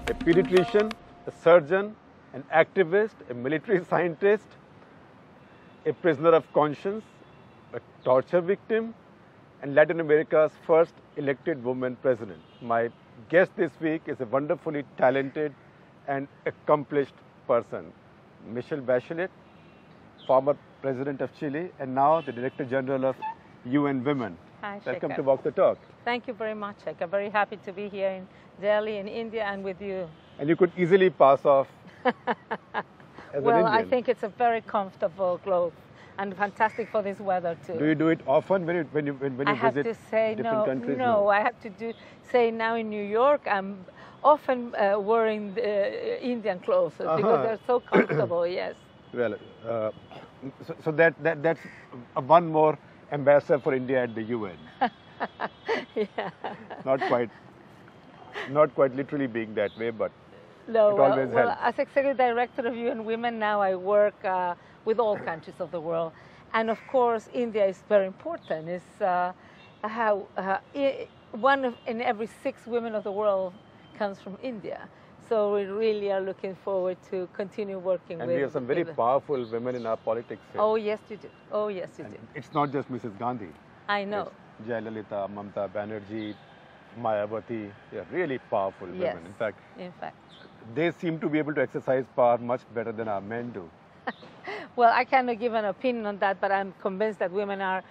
a pediatrician, a surgeon, an activist, a military scientist, a prisoner of conscience, a torture victim, and Latin America's first elected woman president. My guest this week is a wonderfully talented and accomplished person, Michelle Bachelet, former president of Chile and now the Director General of UN Women. Hi, Welcome Shekhar. to Walk the Talk. Thank you very much, Shekhar. Very happy to be here in Delhi, in India, and with you. And you could easily pass off as an Well, I Indian. think it's a very comfortable clothes and fantastic for this weather too. Do you do it often when you I have visit to say different countries? no. I have to say now in New York, I'm often wearing the Indian clothes because they're so comfortable. Yes. Well, so that's one more ambassador for India at the UN. Yeah. Not quite literally being that way, but No, it well, always well, helps. as Executive Director of UN Women now, I work with all countries of the world. And of course, India is very important. It's one in every 6 women of the world comes from India. So we really are looking forward to continue working And with. we have some very powerful women in our politics here. Oh, yes, you do. Oh, yes, you do. It's not just Mrs. Gandhi. I know. It's Jayalalitha, Mamata Banerjee, Mayawati. They are really powerful Yes. women. In fact, In fact. they seem to be able to exercise power much better than our men do. Well, I cannot give an opinion on that, but I'm convinced that women are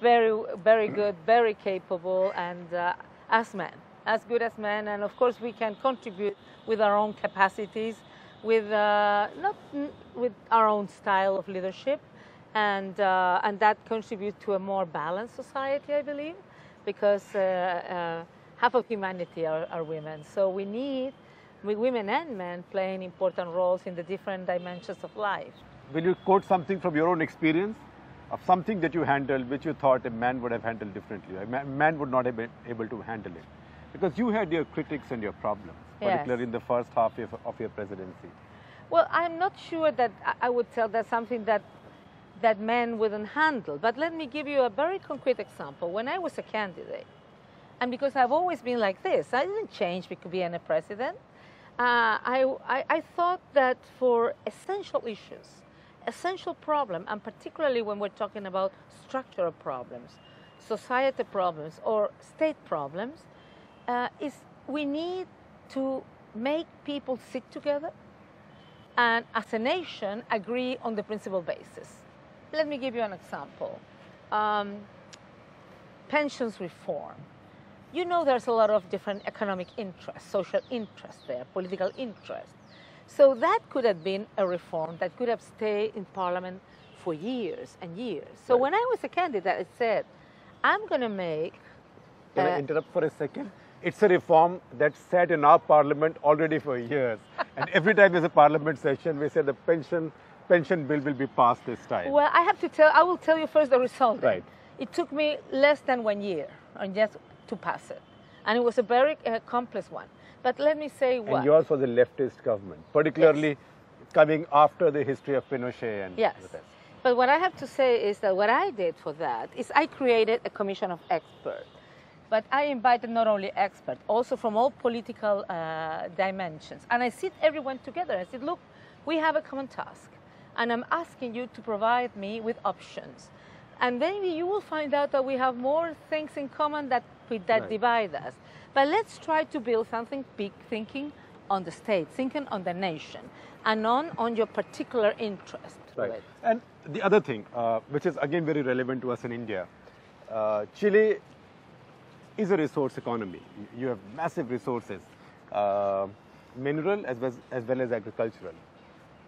very, very good, very capable, and as good as men. And of course, we can contribute with our own capacities, with with our own style of leadership, and that contributes to a more balanced society, I believe, because half of humanity are women. So we need women and men playing important roles in the different dimensions of life. Will you quote something from your own experience of something that you handled which you thought a man would have handled differently? A man would not have been able to handle it. Because you had your critics and your problems, Yes. particularly in the first half of your presidency. Well, I'm not sure that I would tell that's something that men wouldn't handle. But let me give you a very concrete example. When I was a candidate, and because I've always been like this, I didn't change because being a president. I thought that for essential issues, essential problem, and particularly when we're talking about structural problems, society problems, or state problems, is we need to make people sit together and as a nation agree on the principal basis. Let me give you an example. Pensions reform. You know there's a lot of different economic interests, social interests there, political interests. So that could have been a reform that could have stayed in Parliament for years and years. So Right. when I was a candidate, I said, I'm going to make... Can I interrupt for a second? It's a reform that sat in our parliament already for years. And every time there's a parliament session, we say the pension bill will be passed this time. Well, I will tell you first the result. Right. It took me less than 1 year just to pass it. And it was a very complex one. But let me say what. And yours was a leftist government, particularly coming after the history of Pinochet and Yes. the rest. But what I have to say is that what I did for that is I created a commission of experts. But I invited not only experts, also from all political dimensions. And I sit everyone together. I said, look, we have a common task. And I'm asking you to provide me with options. And then you will find out that we have more things in common that Right. divide us. But let's try to build something big, thinking on the state, thinking on the nation, and on your particular interest. to Right. it. And the other thing, which is again very relevant to us in India, Chile is a resource economy. You have massive resources, mineral as well as agricultural.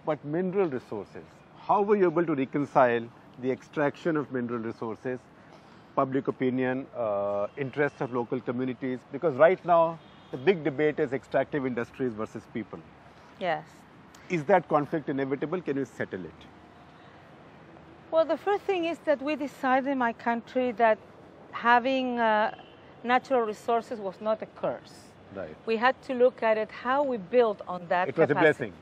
But mineral resources, how were you able to reconcile the extraction of mineral resources, public opinion, interests of local communities? Because right now, the big debate is extractive industries versus people. Yes. Is that conflict inevitable? Can you settle it? Well, the first thing is that we decided in my country that having natural resources was not a curse. Right. We had to look at it, how we built on that It was a capacity. blessing.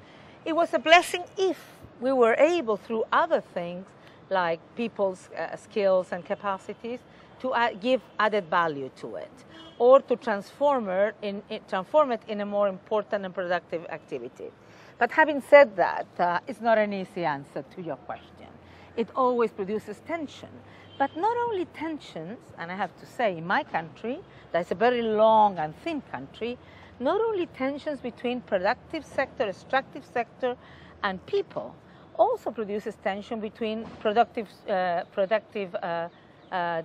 It was a blessing if we were able, through other things, like people's skills and capacities, to give added value to it. or to transform it in a more important and productive activity. But having said that, it's not an easy answer to your question. It always produces tension. But not only tensions, and I have to say, in my country, that's a very long and thin country, not only tensions between productive sector, extractive sector, and people, also produces tension between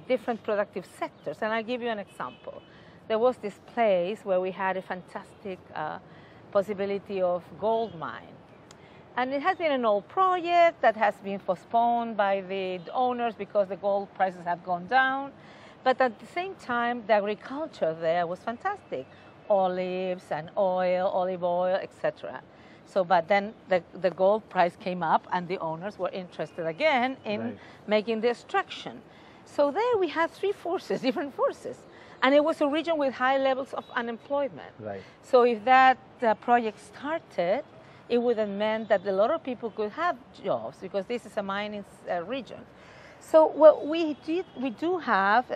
different productive sectors. And I'll give you an example. There was this place where we had a fantastic possibility of gold mine. And it has been an old project that has been postponed by the owners because the gold prices have gone down. But at the same time, the agriculture there was fantastic. Olives and oil, olive oil, etc. So, but then the gold price came up and the owners were interested again in making the extraction. So there we had three forces, different forces. And it was a region with high levels of unemployment. Right. So if that project started, it would have meant that a lot of people could have jobs because this is a mining region. So what we do have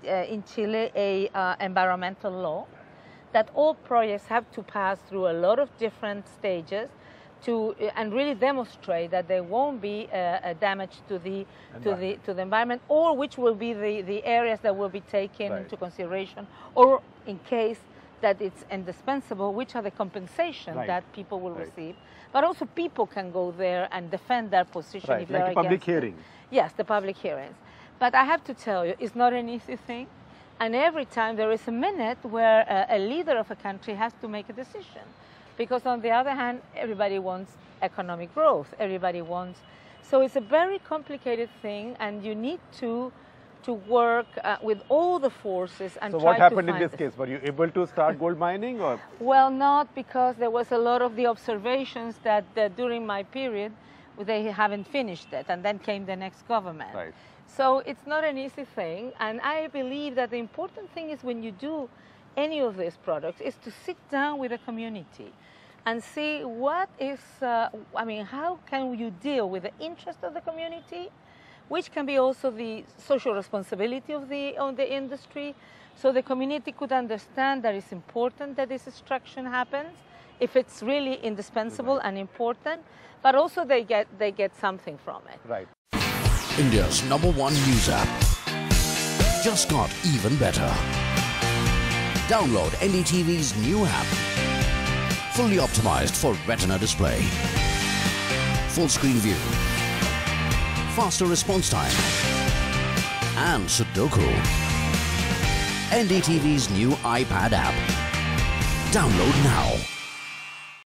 in Chile a environmental law that all projects have to pass through a lot of different stages to and really demonstrate that there won't be a damage to the environment, or which will be the areas that will be taken into consideration, or in case that it's indispensable, which are the compensation that people will receive. But also people can go there and defend their position if they're like the public hearings. Yes, the public hearings. But I have to tell you, it's not an easy thing. And every time there is a minute where a leader of a country has to make a decision. Because on the other hand, everybody wants economic growth. Everybody wants... So it's a very complicated thing, and you need to work with all the forces and try to find... So what happened in this case? Were you able to start gold mining, or...? Well, not, because there was a lot of the observations that during my period, they haven't finished it, and then came the next government. Right. So it's not an easy thing, and I believe that the important thing is when you do any of these products is to sit down with the community and see what is, how can you deal with the interest of the community, which can be also the social responsibility of the industry, so the community could understand that it's important that this extraction happens, if it's really indispensable and important, but also they get something from it. Right. India's #1 news app just got even better. Download NDTV's new app. Fully optimized for Retina display. Full screen view. Faster response time. And Sudoku. NDTV's new iPad app. Download now.